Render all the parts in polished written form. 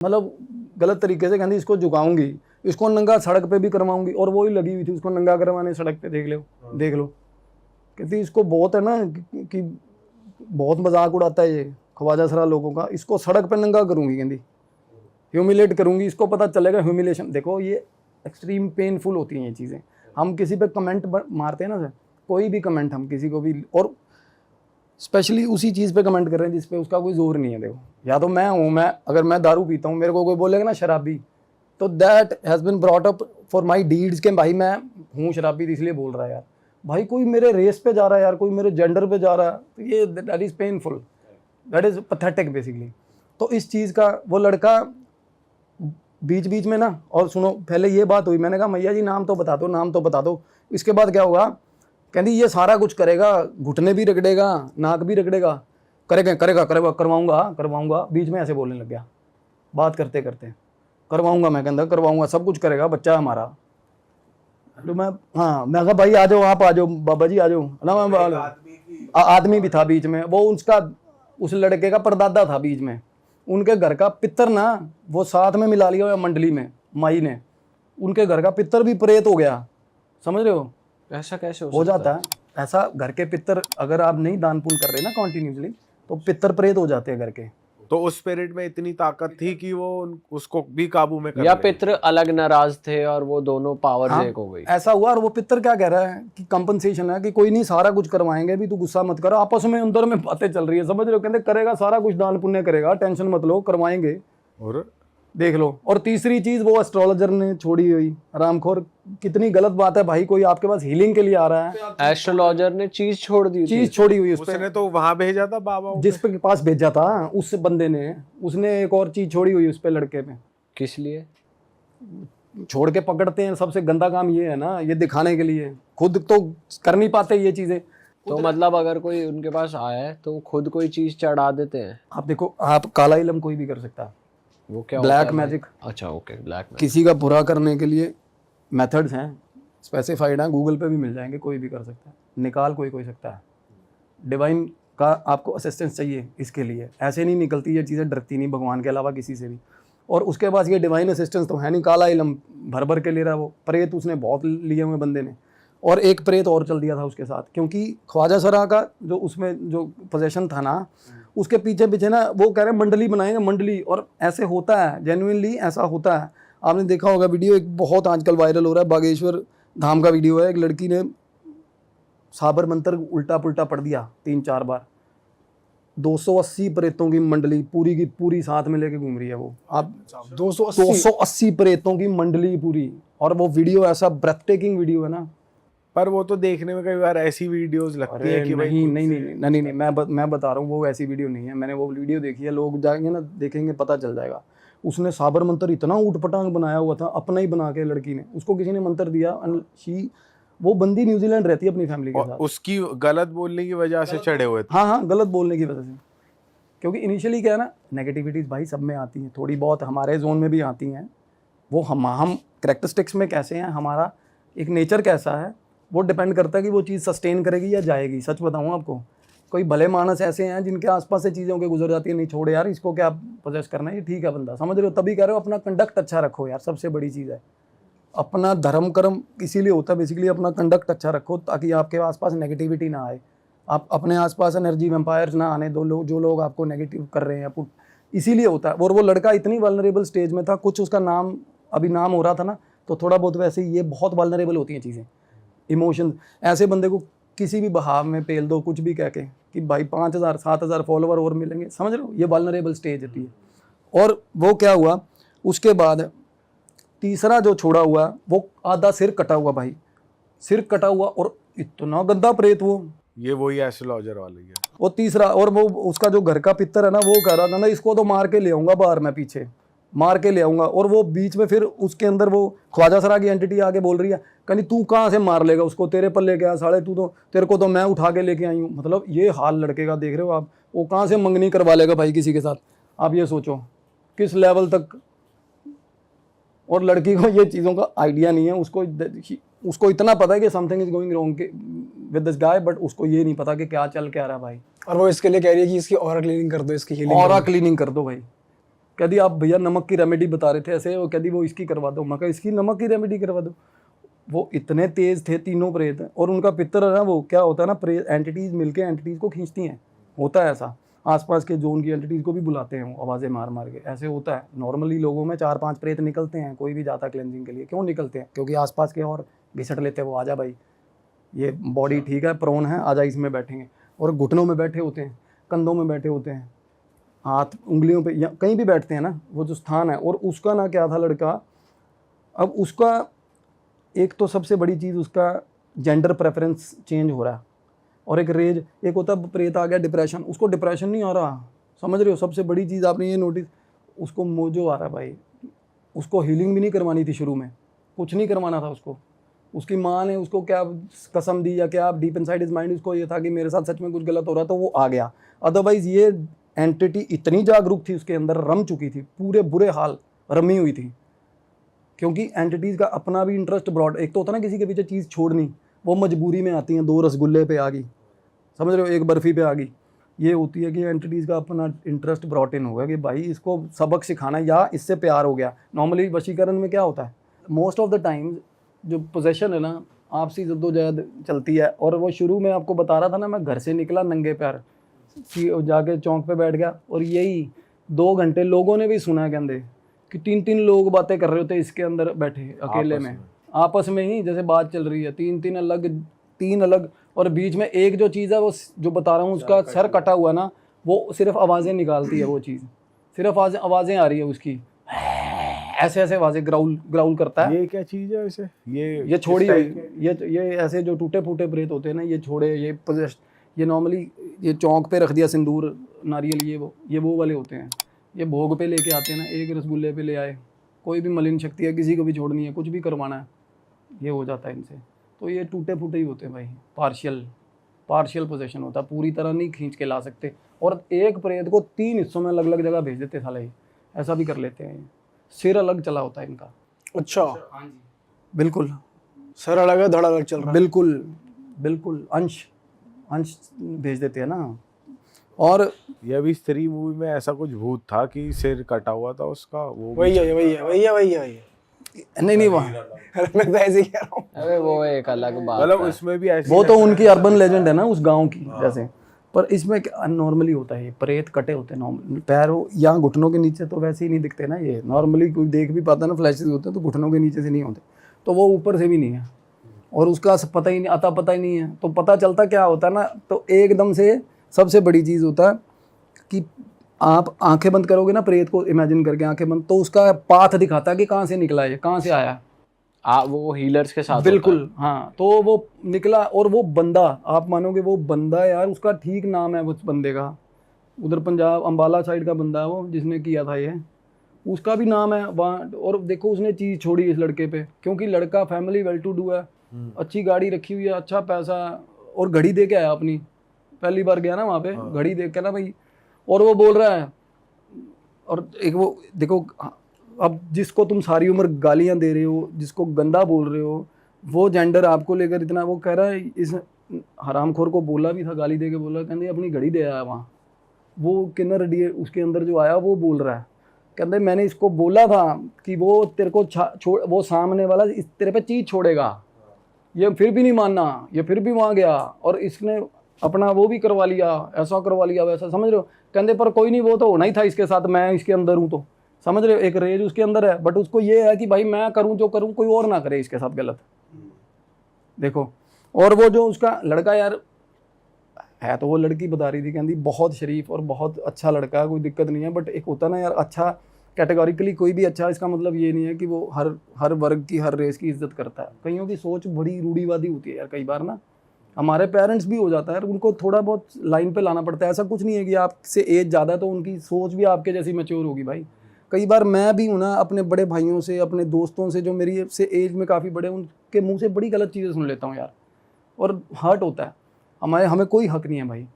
मतलब गलत तरीके से कहती इसको झुकाऊंगी, इसको नंगा सड़क पे भी करवाऊंगी, और वो ही लगी हुई थी उसको नंगा करवाने सड़क पे। देख लो कहती इसको बहुत है ना कि बहुत मजाक उड़ाता है ये ख्वाजा सरा लोगों का, इसको सड़क पे नंगा करूंगी, कहती ह्यूमिलेट करूंगी, इसको पता चलेगा ह्यूमिलेशन। देखो ये एक्सट्रीम पेनफुल होती हैं ये चीज़ें। हम किसी पे कमेंट मारते हैं ना सर, कोई भी कमेंट हम किसी को भी, और स्पेशली उसी चीज़ पे कमेंट कर रहे हैं जिस पे उसका कोई जोर नहीं है। देखो या तो मैं अगर मैं दारू पीता हूँ, मेरे को कोई बोलेगा ना शराबी, तो that has been brought up for my deeds के भाई मैं हूँ शराबी इसलिए बोल रहा है यार। भाई कोई मेरे रेस पे जा रहा है यार, कोई मेरे जेंडर पे जा रहा है, तो ये that is painful, that is pathetic basically. तो इस चीज़ का वो लड़का बीच बीच में ना, और सुनो पहले ये बात हुई, मैंने कहा मैया जी नाम तो बता दो, नाम तो बता दो। इसके बाद क्या होगा, कहती ये सारा कुछ करेगा, घुटने भी रगड़ेगा, नाक भी रगड़ेगा, करेगा करवाऊंगा। बीच में ऐसे बोलने लग गया बात करते करते, करवाऊंगा, मैं कहता करवाऊंगा, सब कुछ करेगा, बच्चा हमारा। तो मैं कहा भाई आ जाओ, आप आ जाओ बाबा जी आ जाओ ना। आदमी भी था बीच में, वो उसका उस लड़के का परदादा था बीच में, उनके घर का पितर ना वो साथ में मिला लिया मंडली में, माई ने उनके घर का पितर भी प्रेत हो गया, समझ रहे हो? ऐसा कैसे हो जाता है ऐसा, घर के पितर अगर आप नहीं दान पुण्य कर रहे ना कॉन्टिन्यूसली, तो पितर प्रेत हो जाते हैं घर के। तो उस स्पिरिट में इतनी ताकत थी कि वो उसको भी काबू में कर या ले। पितृ अलग नाराज थे और वो दोनों पावर हाँ, एक हो गई। ऐसा हुआ। और वो पितर क्या कह रहा है कि कंपनसेशन है, कि कोई नहीं सारा कुछ करवाएंगे भी, तू गुस्सा मत कर। आपस में अंदर में बातें चल रही है, समझ रहे हो? कहते करेगा सारा कुछ, दान पुण्य करेगा, टेंशन मत लो, करवाएंगे, और देख लो। और तीसरी चीज वो एस्ट्रोलॉजर ने छोड़ी हुई, रामखोर, कितनी गलत बात है भाई। कोई आपके पास हीलिंग के लिए आ रहा है, एस्ट्रोलॉजर ने चीज छोड़ दी थी। चीज छोड़ी हुई उस पे, उसने तो वहां भेजा था बाबा को। जिस पे के पास भेजा था उस बंदे ने, उसने एक और चीज छोड़ी हुई उस पे, लड़के पे। किस लिए? छोड़ के पकड़ते हैं, सबसे गंदा काम ये है ना, ये दिखाने के लिए, खुद तो कर नहीं पाते ये चीजें। तो मतलब अगर कोई उनके पास आया है तो खुद कोई चीज चढ़ा देते हैं। आप देखो, आप काला इलम कोई भी कर सकता है, वो क्या ब्लैक होता है? मैजिक। अच्छा ओके, ब्लैक मैजिक। किसी का बुरा करने के लिए मेथड्स हैं, स्पेसिफाइड हैं, गूगल पे भी मिल जाएंगे, कोई भी कर सकता है, निकाल कोई सकता है। डिवाइन का आपको असिस्टेंस चाहिए इसके लिए, ऐसे नहीं निकलती ये चीज़ें, डरती नहीं भगवान के अलावा किसी से भी। और उसके पास ये डिवाइन असिस्टेंस तो है नहीं, काला इलम भर के ले रहा है वो। प्रेत उसने बहुत लिए हुए बंदे ने, और एक प्रेत और चल दिया था उसके साथ, क्योंकि ख्वाजा सरा का जो उसमें जो पोजेशन था ना, उसके पीछे पीछे ना वो कह रहे हैं मंडली बनाएंगे, मंडली। और ऐसे होता है, जेन्युइनली ऐसा होता है। आपने देखा होगा वीडियो, एक बहुत आजकल वायरल हो रहा है, बागेश्वर धाम का वीडियो है। एक लड़की ने साबर मंत्र उल्टा पुल्टा पढ़ दिया 3-4 बार, 280 प्रेतों की मंडली पूरी की पूरी साथ में लेके घूम रही है वो। आप 280 प्रेतों की मंडली पूरी, और वो वीडियो ऐसा ब्रेथ टेकिंग वीडियो है ना। पर वो तो देखने में कई बार ऐसी वीडियोस लगती है कि नहीं, मैं बता रहा हूँ वो ऐसी वीडियो नहीं है। मैंने वो वीडियो देखी है, लोग जाएंगे ना देखेंगे, पता चल जाएगा। उसने साबर मंत्र इतना ऊट पटांग बनाया हुआ था, अपना ही बना के लड़की ने, उसको किसी ने मंत्र दिया। वो बंदी न्यूजीलैंड रहती है अपनी फैमिली के साथ, उसकी गलत बोलने की वजह से चढ़े हुए थे। हाँ, गलत बोलने की वजह से। क्योंकि इनिशियली क्या है ना, नेगेटिविटीज भाई सब में आती हैं, थोड़ी बहुत हमारे जोन में भी आती हैं। वो हम कैरेक्टरिस्टिक्स में कैसे हैं, हमारा एक नेचर कैसा है, वो डिपेंड करता है कि वो चीज़ सस्टेन करेगी या जाएगी। सच बताऊँ आपको, कोई भले मानस ऐसे हैं जिनके आसपास से चीज़ों के गुजर जाती है, नहीं छोड़ यार इसको क्या पोजेस करना है, ये ठीक है बंदा, समझ रहे हो? तभी कह रहे हो अपना कंडक्ट अच्छा रखो यार, सबसे बड़ी चीज़ है। अपना धर्म कर्म इसीलिए होता है बेसिकली, अपना कंडक्ट अच्छा रखो ताकि आपके आसपास नेगेटिविटी ना आए, आप अपने आसपास एनर्जी वैम्पायर्स ना आने दो, जो लोग आपको नेगेटिव कर रहे हैं, इसीलिए होता है। और वो लड़का इतनी वल्नरेबल स्टेज में था, कुछ उसका नाम अभी नाम हो रहा था ना, तो थोड़ा बहुत वैसे ही ये बहुत वल्नरेबल होती हैं चीज़ें, इमोशन। ऐसे बंदे को किसी भी बहाव में पेल दो, कुछ भी कह के कि भाई 5000-7000 फॉलोवर और मिलेंगे, समझ रहे हो? ये वल्नरेबल स्टेज होती है। और वो क्या हुआ उसके बाद, तीसरा जो छोड़ा हुआ वो आधा सिर कटा हुआ भाई, सिर कटा हुआ, और इतना गंदा प्रेत वो। ये वही एस्ट्रोलॉजर वाली है। वो तीसरा, और वो उसका जो घर का पितर है ना, वो कह रहा था ना इसको तो मार के ले आऊंगा बाहर, मैं पीछे मार के ले आऊंगा। और वो बीच में फिर उसके अंदर वो ख्वाजा सरा की एंटिटी आके बोल रही है, कहनी तू कहाँ से मार लेगा उसको, तेरे पर लेके आया साले, तू तो, तेरे को तो मैं उठा के लेके आई हूँ। मतलब ये हाल लड़के का देख रहे हो आप, वो कहाँ से मंगनी करवा लेगा भाई किसी के साथ, आप ये सोचो किस लेवल तक। और लड़की को ये चीज़ों का आइडिया नहीं है, उसको इतना पता है कि something is going wrong with this guy, but उसको ये नहीं पता कि क्या रहा है भाई। और वो इसके लिए कह रही है कि इसकी ऑरा क्लीनिंग कर दो, इसकी हीलिंग ऑरा क्लीनिंग कर दो भाई, कहती आप भैया नमक की रेमेडी बता रहे थे ऐसे, वो कहती वो इसकी करवा दो। मैं कहा इसकी नमक की रेमेडी करवा दो। वो इतने तेज थे तीनों प्रेत, और उनका पितर है ना, वो क्या होता है ना, प्रेत एंटिटीज मिलके एंटिटीज को खींचती हैं, होता है ऐसा। आसपास के जोन की एंटिटीज को भी बुलाते हैं वो आवाज़ें मार मार के, ऐसे होता है। नॉर्मली लोगों में 4-5 प्रेत निकलते हैं, कोई भी जाता क्लेंजिंग के लिए। क्यों निकलते हैं? क्योंकि आसपास के और घिसट लेते हैं, वो आजा भाई ये बॉडी ठीक है, प्रोन है, आजा इसमें बैठेंगे। और घुटनों में बैठे होते हैं, कंधों में बैठे होते हैं, हाथ उंगलियों पे, या कहीं भी बैठते हैं ना, वो जो स्थान है। और उसका ना क्या था लड़का, अब उसका एक तो सबसे बड़ी चीज़ उसका जेंडर प्रेफरेंस चेंज हो रहा है। और एक रेज, एक होता है प्रेत आ गया डिप्रेशन, उसको डिप्रेशन नहीं आ रहा, समझ रहे हो? सबसे बड़ी चीज़ आपने ये नोटिस, उसको मोजो आ रहा है भाई। उसको हीलिंग भी नहीं करवानी थी शुरू में, कुछ नहीं करवाना था उसको। उसकी माँ ने उसको क्या कसम दी या क्या, डीप इनसाइड इज माइंड उसको ये था कि मेरे साथ सच में कुछ गलत हो रहा, तो वो आ गया। अदरवाइज ये एंटिटी इतनी जागरूक थी उसके अंदर, रम चुकी थी, पूरे बुरे हाल रमी हुई थी। क्योंकि एंटिटीज़ का अपना भी इंटरेस्ट ब्रॉड, एक तो होता ना किसी के पीछे चीज़ छोड़नी, वो मजबूरी में आती हैं। 2 रसगुल्ले पे आ गई, समझ रहे हो, 1 बर्फ़ी पे आ गई। ये होती है कि एंटिटीज़ का अपना इंटरेस्ट ब्रॉट इन होगा कि भाई इसको सबक सिखाना, या इससे प्यार हो गया। नॉर्मली वशीकरण में क्या होता है, मोस्ट ऑफ द टाइम जो पोजेशन है ना, आपसी जद्दोजहद चलती है। और वो शुरू में आपको बता रहा था ना, मैं घर से निकला नंगे पैर, जाके चौक पे बैठ गया, और यही 2 घंटे लोगों ने भी सुना है कहते कि 3-3 लोग बातें कर रहे होते इसके अंदर बैठे अकेले में, आपस में ही जैसे बात चल रही है। 3 अलग, और बीच में एक जो चीज़ है वो जो बता रहा हूँ, उसका सर कटा हुआ ना, वो सिर्फ आवाज़ें निकालती है। वो चीज़ सिर्फ आवाज़ें आ रही है उसकी, ऐसे आवाज़ें ग्राउल करता है। ये क्या चीज़ है वैसे? ये छोड़ी ये ऐसे जो टूटे फूटे प्रेत होते हैं ना, ये छोड़े, ये नॉर्मली ये चौक पे रख दिया सिंदूर नारियल, ये वो वाले होते हैं। ये भोग पे लेके आते हैं ना, 1 रसगुल्ले पे ले आए, कोई भी मलिन शक्ति है, किसी को भी छोड़नी है, कुछ भी करवाना है, ये हो जाता है इनसे। तो ये टूटे फूटे ही होते हैं भाई, पार्शियल पोजेशन होता है, पूरी तरह नहीं खींच के ला सकते। और एक प्रेत को 3 हिस्सों में अलग अलग जगह भेज देते साले, ऐसा भी कर लेते हैं। सिर अलग चला होता है इनका। अच्छा, हाँ जी, बिल्कुल। सर अलग है, धड़ अलग चल रहा है। बिल्कुल अंश भेज देते हैं ना। और ये अभी स्त्री मूवी में ऐसा कुछ भूत था कि सिर कटा हुआ था उसका, वो वही है। नहीं वहाँ, मैं तो ऐसे ही कह रहा हूँ। अरे वो एक अलग बात मतलब है। उसमें भी ऐसी वो तो उनकी अर्बन लेजेंड है ना उस गांव की जैसे। पर इसमें नॉर्मली होता है, ये प्रेत कटे होते हैं नॉर्मल, पैरों या घुटनों के नीचे तो वैसे ही नहीं दिखते ना। ये नॉर्मली कोई देख भी पाता ना, फ्लैशेस होते हैं तो घुटनों के नीचे से नहीं होते, तो वो ऊपर से भी नहीं है। और उसका पता ही नहीं है। तो पता चलता क्या होता है ना, तो एकदम से सबसे बड़ी चीज़ होता है कि आप आंखें बंद करोगे ना, प्रेत को इमेजिन करके आंखें बंद, तो उसका पाथ दिखाता है कि कहाँ से निकला है, कहाँ से आया। वो हीलर्स के साथ बिल्कुल होता है। हाँ, तो वो निकला। और वो बंदा, आप मानोगे वो बंदा यार, उसका ठीक नाम है उस बंदे का, उधर पंजाब अंबाला साइड का बंदा है वो जिसने किया था ये, उसका भी नाम है वहाँ। और देखो उसने चीज़ छोड़ी इस लड़के पे, क्योंकि लड़का फैमिली वेल टू डू है, अच्छी गाड़ी रखी हुई है, अच्छा पैसा, और घड़ी दे के आया अपनी। पहली बार गया ना वहाँ पे, घड़ी देख के ना भाई, और वो बोल रहा है। और एक वो देखो, अब जिसको तुम सारी उम्र गालियाँ दे रहे हो, जिसको गंदा बोल रहे हो, वो जेंडर आपको लेकर इतना वो कह रहा है। इस हरामखोर को बोला भी था, गाली दे के बोला, कहते अपनी घड़ी दे आया वहाँ। वो किन्नर उसके अंदर जो आया वो बोल रहा है, कहते मैंने इसको बोला था कि वो तेरे को वो सामने वाला तेरे पे चीज छोड़ेगा, ये फिर भी नहीं मानना, ये फिर भी वहाँ गया और इसने अपना वो भी करवा लिया, ऐसा करवा लिया वैसा, समझ रहे हो। कहते पर कोई नहीं, वो तो होना ही था इसके साथ, मैं इसके अंदर हूँ, तो समझ रहे हो, एक रेज उसके अंदर है। बट उसको ये है कि भाई मैं करूँ जो करूँ, कोई और ना करे इसके साथ गलत। देखो, और वो जो उसका लड़का यार है, तो वो लड़की बता रही थी, कहती बहुत शरीफ और बहुत अच्छा लड़का है, कोई दिक्कत नहीं है। बट एक होता ना यार, अच्छा कैटेगोरिकली कोई भी अच्छा, इसका मतलब ये नहीं है कि वो हर वर्ग की, हर रेस की इज्जत करता है। कईयों की सोच बड़ी रूढ़िवादी होती है यार, कई बार ना हमारे पेरेंट्स भी हो जाता है, उनको थोड़ा बहुत लाइन पे लाना पड़ता है। ऐसा कुछ नहीं है कि आपसे एज ज़्यादा तो उनकी सोच भी आपके जैसी मैच्योर होगी भाई। कई बार मैं भी हूँ ना, अपने बड़े भाइयों से, अपने दोस्तों से जो मेरी से एज में काफ़ी बड़े, उनके मुंह से बड़ी गलत चीज़ें सुन लेता हूँ यार, और हर्ट होता है। हमें कोई हक नहीं है भाई।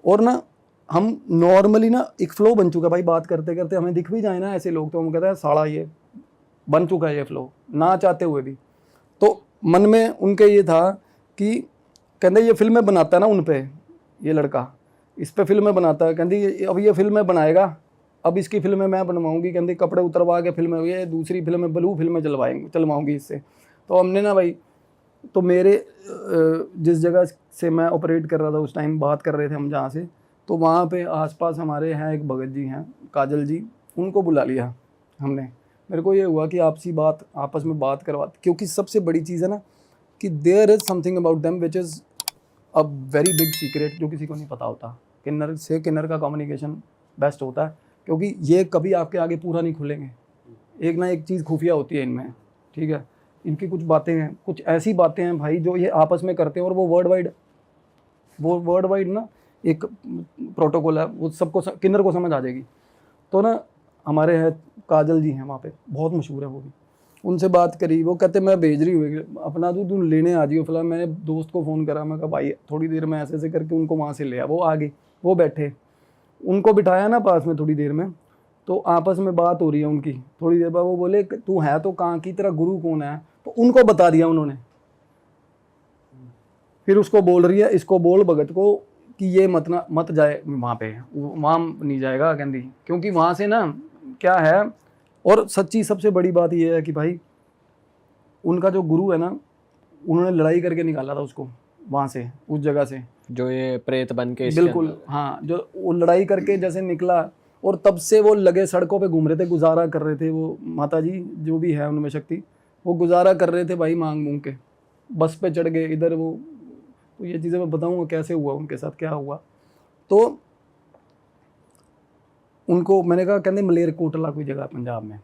और ना हम नॉर्मली ना एक फ्लो बन चुका है भाई, बात करते करते हमें दिख भी जाए ना ऐसे लोग, तो हम कहते हैं साला ये बन चुका है ये फ्लो, ना चाहते हुए भी। तो मन में उनके ये था कि कहते ये फिल्में बनाता है ना उन पे, ये लड़का इस पे फिल्में बनाता है, कहती अब ये फिल्में बनाएगा अब इसकी फिल्में मैं बनवाऊंगी, कहते कपड़े उतरवा के फिल्में, ये दूसरी फिल्में ब्लू फिल्में चलवाऊंगी इससे। तो हमने ना भाई, तो मेरे जिस जगह से मैं ऑपरेट कर रहा था उस टाइम, बात कर रहे थे हम जहाँ से, तो वहाँ पे आसपास हमारे हैं एक भगत जी हैं, काजल जी, उनको बुला लिया हमने। मेरे को ये हुआ कि आपस में बात करवाते, क्योंकि सबसे बड़ी चीज़ है ना कि there is something about them which is a very big secret, जो किसी को नहीं पता होता। किन्नर से किन्नर का कम्युनिकेशन बेस्ट होता है, क्योंकि ये कभी आपके आगे पूरा नहीं खुलेंगे। एक ना एक चीज़ खुफिया होती है इनमें, ठीक है। इनकी कुछ बातें हैं, कुछ ऐसी बातें हैं भाई जो ये आपस में करते हैं, और वो वर्ल्ड वाइड ना एक प्रोटोकॉल है, वो सबको किन्नर को समझ आ जाएगी। तो ना हमारे हैं काजल जी हैं वहाँ पे, बहुत मशहूर है वो भी। उनसे बात करी, वो कहते मैं भेज रही हूँ अपना, तू लेने आ जाइयो। फिलहाल मैंने दोस्त को फ़ोन करा, मैं कहा भाई थोड़ी देर में ऐसे करके उनको वहाँ से ले आ। वो आ गई, वो बैठे, उनको बिठाया ना पास में थोड़ी देर में, तो आपस में बात हो रही है उनकी। थोड़ी देर बाद वो बोले तू है तो कहाँ की, तेरा गुरु कौन है? तो उनको बता दिया उन्होंने। फिर उसको बोल रही है, इसको बोल भगत को कि ये मत जाए वहाँ पे, वहाँ नहीं जाएगा कहती, क्योंकि वहाँ से ना क्या है। और सच्ची सबसे बड़ी बात ये है कि भाई उनका जो गुरु है ना, उन्होंने लड़ाई करके निकाला था उसको वहाँ से, उस जगह से, जो ये प्रेत बन के इसके बिल्कुल अंदर। हाँ, जो वो लड़ाई करके जैसे निकला, और तब से वो लगे सड़कों पे घूम रहे थे, गुजारा कर रहे थे। वो माता जी जो भी है उनमें शक्ति, वो गुजारा कर रहे थे भाई मांग मूंग के। बस पे चढ़ गए इधर वो। तो ये चीज़ें मैं बताऊँगा कैसे हुआ उनके साथ, क्या हुआ। तो उनको मैंने कहा, कहते मलेरकोटला कोई जगह पंजाब में,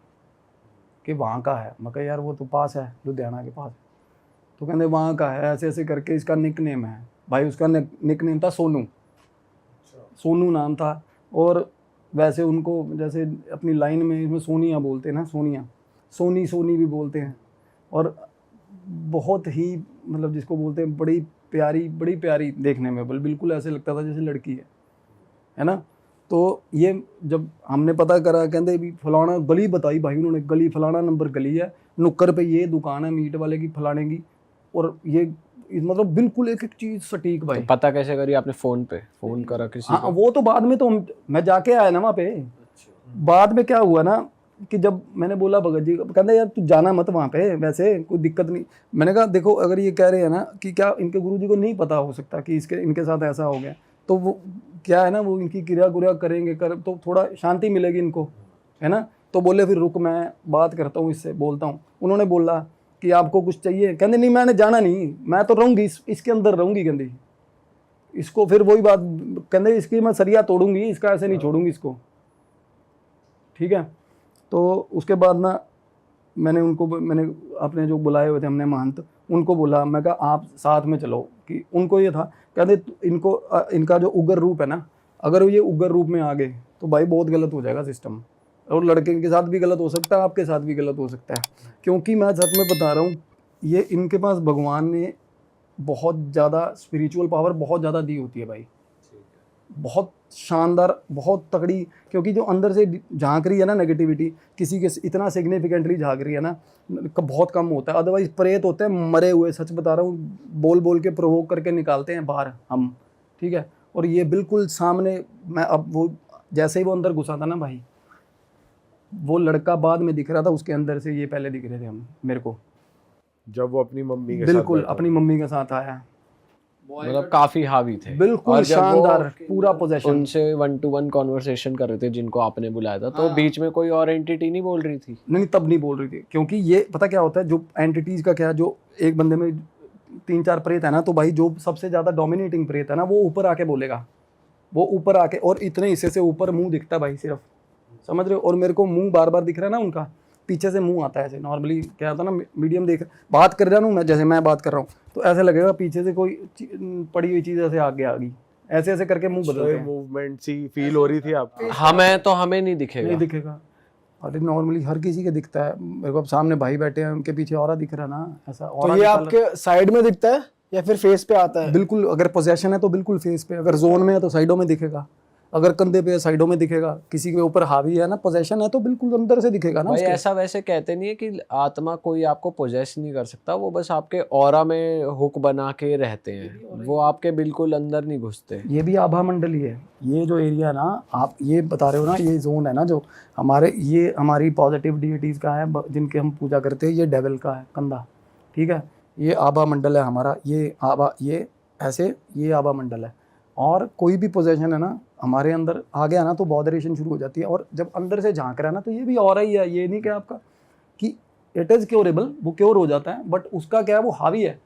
कि वहाँ का है। मैं कहा यार वो तो पास है, लुधियाना के पास। तो कहते वहाँ का है, ऐसे ऐसे करके इसका निक नेम है भाई। उसका निक नेम था सोनू, सोनू नाम था। और वैसे उनको जैसे अपनी लाइन में इसमें सोनिया बोलते हैं ना, सोनिया, सोनी भी बोलते हैं। और बहुत ही मतलब जिसको बोलते हैं बड़ी प्यारी देखने में, बिल्कुल ऐसे लगता था जैसे लड़की है ना। तो ये जब हमने पता करा, कहते भी फलाना गली बताई भाई उन्होंने, गली फलाना नंबर गली है, नुक्कर पे ये दुकान है मीट वाले की फलाने की। और ये मतलब बिल्कुल एक एक चीज़ सटीक भाई। तो पता कैसे करी आपने? फोन पे फोन करा किसी हाँ को? वो तो बाद में, तो मैं जाके आया ना वहाँ पे। बाद में क्या हुआ ना कि जब मैंने बोला भगत जी, कहते यार तू जाना मत वहाँ पे, वैसे कोई दिक्कत नहीं। मैंने कहा देखो अगर ये कह रहे हैं ना कि क्या इनके गुरुजी को नहीं पता हो सकता कि इनके साथ ऐसा हो गया, तो वो क्या है ना, वो इनकी क्रिया करेंगे तो थोड़ा शांति मिलेगी इनको, है ना। तो बोले फिर रुक मैं बात करता हूँ इससे, बोलता हूँ। उन्होंने बोला कि आपको कुछ चाहिए? कहते नहीं मैंने जाना नहीं, मैं तो रहूँगी इसके अंदर रहूँगी। कहती इसको फिर वही बात, कहते इसकी मैं सरिया तोड़ूंगी, इसका ऐसे नहीं छोड़ूंगी इसको, ठीक है। तो उसके बाद ना मैंने अपने जो बुलाए हुए थे हमने महंत, उनको बोला, मैं कहा आप साथ में चलो। कि उनको ये था, कहते इनका जो उग्र रूप है ना, अगर ये उग्र रूप में आ गए तो भाई बहुत गलत हो जाएगा सिस्टम। और लड़के के साथ भी गलत हो सकता है, आपके साथ भी गलत हो सकता है। क्योंकि मैं सच में बता रहा हूँ, ये इनके पास भगवान ने बहुत ज़्यादा स्पिरिचुअल पावर बहुत ज़्यादा दी होती है भाई, बहुत शानदार, बहुत तगड़ी। क्योंकि जो अंदर से झांक रही है ना नेगेटिविटी, किसी के इतना सिग्निफिकेंटली झांक रही है ना, बहुत कम होता है। अदरवाइज प्रेत होते हैं मरे हुए, सच बता रहा हूँ, बोल के प्रोवोक करके निकालते हैं बाहर हम, ठीक है। और ये बिल्कुल सामने, मैं अब वो जैसे ही वो अंदर घुसा था ना भाई, वो लड़का बाद में दिख रहा था, उसके अंदर से ये पहले दिख रहे थे हम मेरे को, जब वो अपनी मम्मी के साथ बिल्कुल बैठा अपनी मम्मी के साथ आया। मतलब काफी हावी थे। बिल्कुल और जब वो शानदार, पूरा पोजेशन। उनसे 1-to-1 कॉन्वर्सेशन कर रहे थे जिनको आपने बुलाया था, तो बीच में कोई और एंटिटी नहीं बोल रही थी? नहीं तब नहीं बोल रही थी, क्योंकि ये पता क्या होता है, जो एंटिटीज का क्या, जो एक बंदे में 3-4 प्रेत है ना, तो भाई जो सबसे ज़्यादा डोमिनेटिंग प्रेत है ना, वो ऊपर आके बोलेगा, वो ऊपर आके, और इतने हिस्से से ऊपर मुंह दिखता है भाई सिर्फ, समझ रहे हो। और मेरे को मुंह बार बार दिख रहा है ना उनका, पीछे से मुंह आता है ऐसे। नॉर्मली क्या होता है ना, मीडियम देख बात कर रहा हूँ मैं, जैसे मैं बात कर रहा हूँ, तो ऐसे लगेगा पीछे से कोई पड़ी हुई चीज़ ऐसे आगे आ गई, ऐसे ऐसे करके मुंह बदलते हैं। मूवमेंट सी फील हो रही थी आपको? हमें नहीं दिखेगा। नहीं दिखेगा। अरे नॉर्मली हर किसी के दिखता है मेरे को। अब सामने भाई बैठे हैं, उनके पीछे ऑरा दिख रहा है ना, ऐसा तो ये आपके साइड में दिखता है या फिर फेस पे आता है? बिल्कुल, अगर पोजेशन है तो बिल्कुल फेस पे, अगर जोन में है तो साइडों में दिखेगा। अगर कंधे पे साइडों में दिखेगा, किसी के ऊपर हावी है ना, पोजेशन है, तो बिल्कुल अंदर से दिखेगा ना भाई उसके। ऐसा वैसे कहते नहीं है कि आत्मा कोई आपको पोजेस नहीं कर सकता, वो बस आपके ऑरा में हुक बना के रहते हैं, वो आपके बिल्कुल अंदर नहीं घुसते। ये भी आभा मंडल ही है। ये जो एरिया ना आप ये बता रहे हो ना, ये जोन है ना जो हमारे, ये हमारी पॉजिटिव डिएटीज का है, जिनके हम पूजा करते हैं, ये डेविल का है कंधा, ठीक है। ये आभा मंडल है हमारा, ये आभा, ये ऐसे, ये आभा मंडल है। और कोई भी पोजेशन है ना हमारे अंदर आ गया ना तो बॉडरेशन शुरू हो जाती है। और जब अंदर से झांक रहा है ना तो ये भी और ही है, ये नहीं क्या आपका कि इट इज़ क्योरेबल, वो क्योर हो जाता है, बट उसका क्या है, वो हावी है।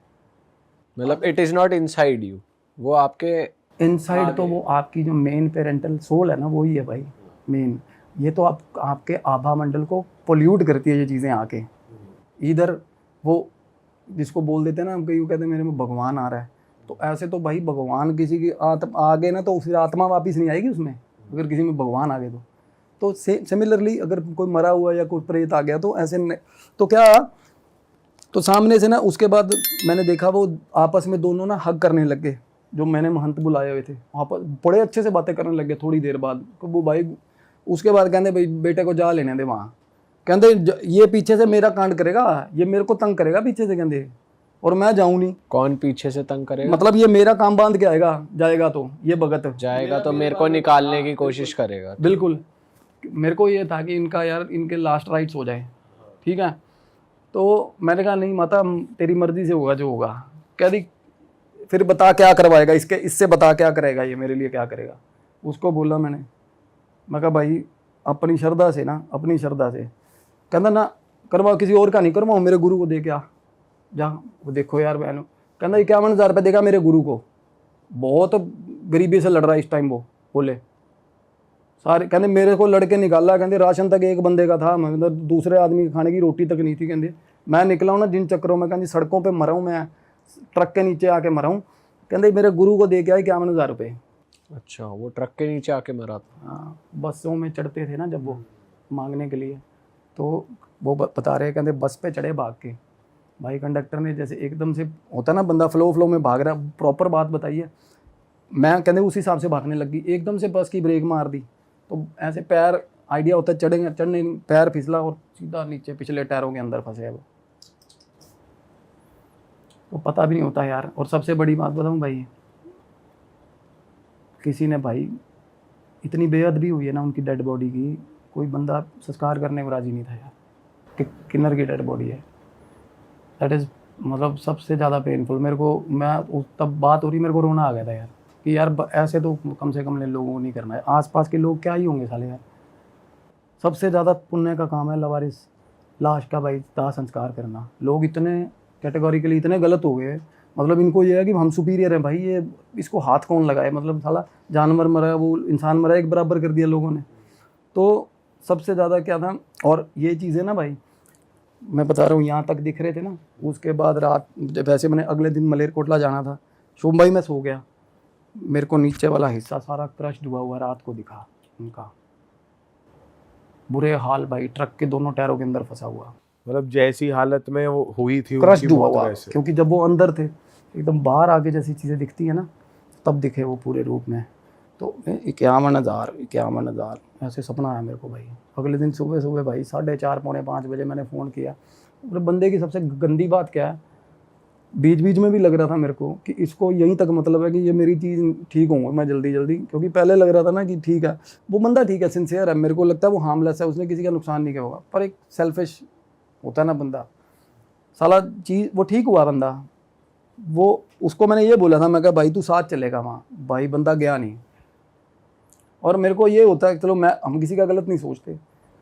मतलब it is not inside you, वो आपके इनसाइड तो वो आपकी जो मेन पेरेंटल सोल है ना, वो ही है भाई मेन। ये तो आपके आभा मंडल को पोल्यूट करती है ये चीज़ें आके। इधर वो जिसको बोल देते हैं ना हम, कई कहते हैं मेरे में भगवान आ रहा है, तो ऐसे तो भाई भगवान किसी की आ गए ना तो फिर आत्मा वापस नहीं आएगी उसमें, अगर किसी में भगवान आ गए तो सिमिलरली अगर कोई मरा हुआ या कोई प्रेत आ गया तो ऐसे तो क्या, तो सामने से ना उसके बाद मैंने देखा वो आपस में दोनों ना हग करने लग गए, जो मैंने महंत बुलाए हुए थे आपस, बड़े अच्छे से बातें करने लग गए थोड़ी देर बाद। वो भाई उसके बाद कहते भाई बेटे को जा लेने दे वहाँ, कहते ये पीछे से मेरा कांड करेगा, ये मेरे को तंग करेगा पीछे से, कहते और मैं जाऊँ नहीं। कौन पीछे से तंग करेगा? मतलब ये मेरा काम बांध के आएगा, जाएगा तो ये भगत जाएगा तो मेरे को निकालने की कोशिश करेगा। बिल्कुल, मेरे को ये था कि इनका यार इनके लास्ट राइट्स हो जाए, ठीक है। तो मैंने कहा नहीं माता, तेरी मर्जी से होगा जो होगा। कह दी फिर बता क्या करवाएगा इसके, इससे बता क्या करेगा ये मेरे लिए, क्या करेगा। उसको बोला मैं कहा भाई अपनी श्रद्धा से ना, अपनी श्रद्धा से। कहता ना करवाओ, किसी और का नहीं करवाओ, मेरे गुरु को दे के आ जा। वो देखो यार बहनों, कहता 51,000 रुपये देगा मेरे गुरु को, बहुत गरीबी से लड़ रहा है इस टाइम। वो बोले सारे, कहते मेरे को लड़के निकाला, कहते राशन तक एक बंदे का था, मतलब दूसरे आदमी खाने की रोटी तक नहीं थी। कहते मैं निकला हूँ ना जिन चक्करों में, कहते सड़कों पे मरा हूँ, मैं ट्रक के नीचे आके मरा हूँ। कहते मेरे गुरु को दे के आए 51,000 रुपये। अच्छा, वो ट्रक के नीचे आके मरा था? हाँ, बसों में चढ़ते थे ना जब वो मांगने के लिए, तो वो बता रहे, कहते बस पे चढ़े भाग के, भाई कंडक्टर ने जैसे एकदम से होता ना बंदा फ्लो में भाग रहा, प्रॉपर बात बताइए, मैं कहते उस हिसाब से भागने लग गई, एकदम से बस की ब्रेक मार दी, तो ऐसे पैर आइडिया होता है चढ़ेंगे, चढ़ने पैर फिसला और सीधा नीचे पिछले टायरों के अंदर फंसे वो, तो पता भी नहीं होता यार। और सबसे बड़ी बात बताऊं भाई, किसी ने भाई इतनी बेअदबी हुई है ना उनकी डेड बॉडी की, कोई बंदा संस्कार करने को राजी नहीं था यार, कि किन्नर की डेड बॉडी है। दैट इज़ मतलब सबसे ज़्यादा पेनफुल मेरे को। मैं तब बात हो रही, मेरे को रोना आ गया था यार कि यार ऐसे तो कम से कम लोगों को नहीं करना है। आसपास के लोग क्या ही होंगे साले यार। सबसे ज़्यादा पुण्य का काम है लवारिस लाश का भाई दाह संस्कार करना। लोग इतने कैटेगोरिकली इतने गलत हो गए, मतलब इनको ये है कि हम सुपीरियर हैं भाई, ये इसको हाथ कौन लगाए, मतलब साला जानवर मरा वो इंसान मरा एक बराबर कर दिया लोगों ने। तो सबसे ज़्यादा क्या था, और ये चीज़ें ना भाई मैं बता रहा हूँ यहाँ तक दिख रहे थे ना, उसके बाद रात वैसे मैंने अगले दिन मलेरकोटला जाना था, शुभ भाई मैं सो गया, मेरे को नीचे वाला हिस्सा सारा क्रश्ड हुआ हुआ रात को दिखा उनका, बुरे हाल भाई, ट्रक के दोनों टायरों के अंदर फंसा हुआ, मतलब जैसी हालत में वो हुई थी क्रश्ड उनकी हुआ मौत हुआ, वैसे। क्योंकि जब वो अंदर थे एकदम बाहर आके जैसी चीज़ें दिखती है ना तब दिखे वो पूरे रूप में। तो 51,000 ऐसे सपना आया मेरे को भाई। अगले दिन सुबह भाई 4:30 पौने 5 बजे मैंने फ़ोन किया। और बंदे की सबसे गंदी बात क्या है, बीच में भी लग रहा था मेरे को कि इसको यहीं तक मतलब है कि ये मेरी चीज़ ठीक होंगे मैं जल्दी, क्योंकि पहले लग रहा था ना कि ठीक है वो बंदा, ठीक है सिंसियर है, मेरे को लगता है वो हार्मलेस है, उसने किसी का नुकसान नहीं किया होगा, पर एक सेल्फिश होता है ना बंदा, साला चीज़ वो ठीक हुआ बंदा। वो उसको मैंने ये बोला था, मैं कहा भाई तू साथ चलेगा वहाँ, भाई बंदा गया नहीं। और मेरे को ये होता है चलो हम किसी का गलत नहीं सोचते,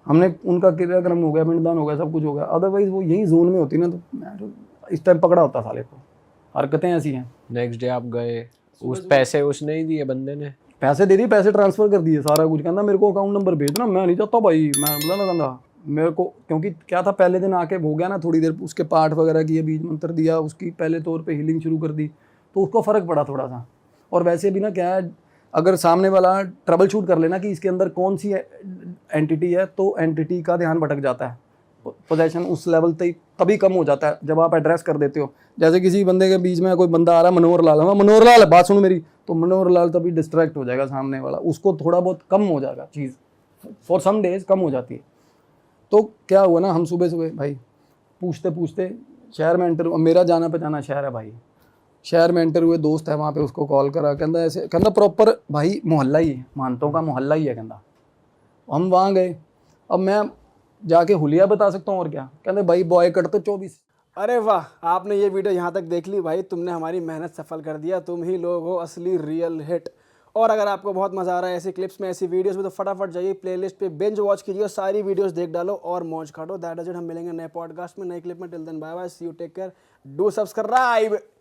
हमने उनका क्रियाक्रम हो गया, पिंडदान हो गया, सब कुछ हो गया, अदरवाइज वो यही जोन में होती ना तो मैं तो इस टाइम पकड़ा होता साले को। हरकतें ऐसी हैं। नेक्स्ट डे आप गए, उस पैसे उसने ही दिए बंदे ने? पैसे दे दिए, पैसे ट्रांसफ़र कर दिए, सारा कुछ। कहना मेरे को अकाउंट नंबर भेजना, मैं नहीं चाहता भाई, मैं बोला ना कहना मेरे को, क्योंकि क्या था पहले दिन आके हो गया ना थोड़ी देर, उसके पाठ वगैरह किए, बीज मंत्र दिया, उसकी पहले तौर पे हीलिंग शुरू कर दी, तो उसको फ़र्क पड़ा थोड़ा सा। और वैसे भी ना क्या है, अगर सामने वाला ट्रबल शूट कर लेना कि इसके अंदर कौन सी एंटिटी है, तो एंटिटी का ध्यान भटक जाता है, पोजेशन उस लेवल तक तभी कम हो जाता है जब आप एड्रेस कर देते हो। जैसे किसी बंदे के बीच में कोई बंदा आ रहा है, मनोहर लाल, हाँ मनोहर लाल बात सुनो मेरी, तो मनोहर लाल तभी डिस्ट्रैक्ट हो जाएगा सामने वाला, उसको थोड़ा बहुत कम हो जाएगा चीज़, फॉर सम डेज कम हो जाती है। तो क्या हुआ ना, हम सुबह सुबह भाई पूछते पूछते शहर में एंटर, मेरा जाना पहचाना शहर है भाई, शहर में एंटर हुए, दोस्त है वहाँ पे, उसको कॉल करा, कहता ऐसे, कहता प्रॉपर भाई मोहल्ला ही है, मानतों का मोहल्ला ही है, कहता। हम वहाँ गए, अब मैं जाके हुलिया बता सकता हूँ और क्या, कहते भाई बॉय कट तो 24। अरे वाह, आपने ये वीडियो यहाँ तक देख ली भाई, तुमने हमारी मेहनत सफल कर दिया, तुम ही लोग हो असली रियल हिट। और अगर आपको बहुत मजा आ रहा है ऐसी क्लिप्स में, ऐसी वीडियोस में, तो फटाफट जाइए प्लेलिस्ट पे बिंज वॉच कीजिए, सारी वीडियोस देख डालो और मौज काटो। दैट इज इट, हम मिलेंगे नए पॉडकास्ट में, नए क्लिप में। Till then bye bye, see you, take care, do subscribe.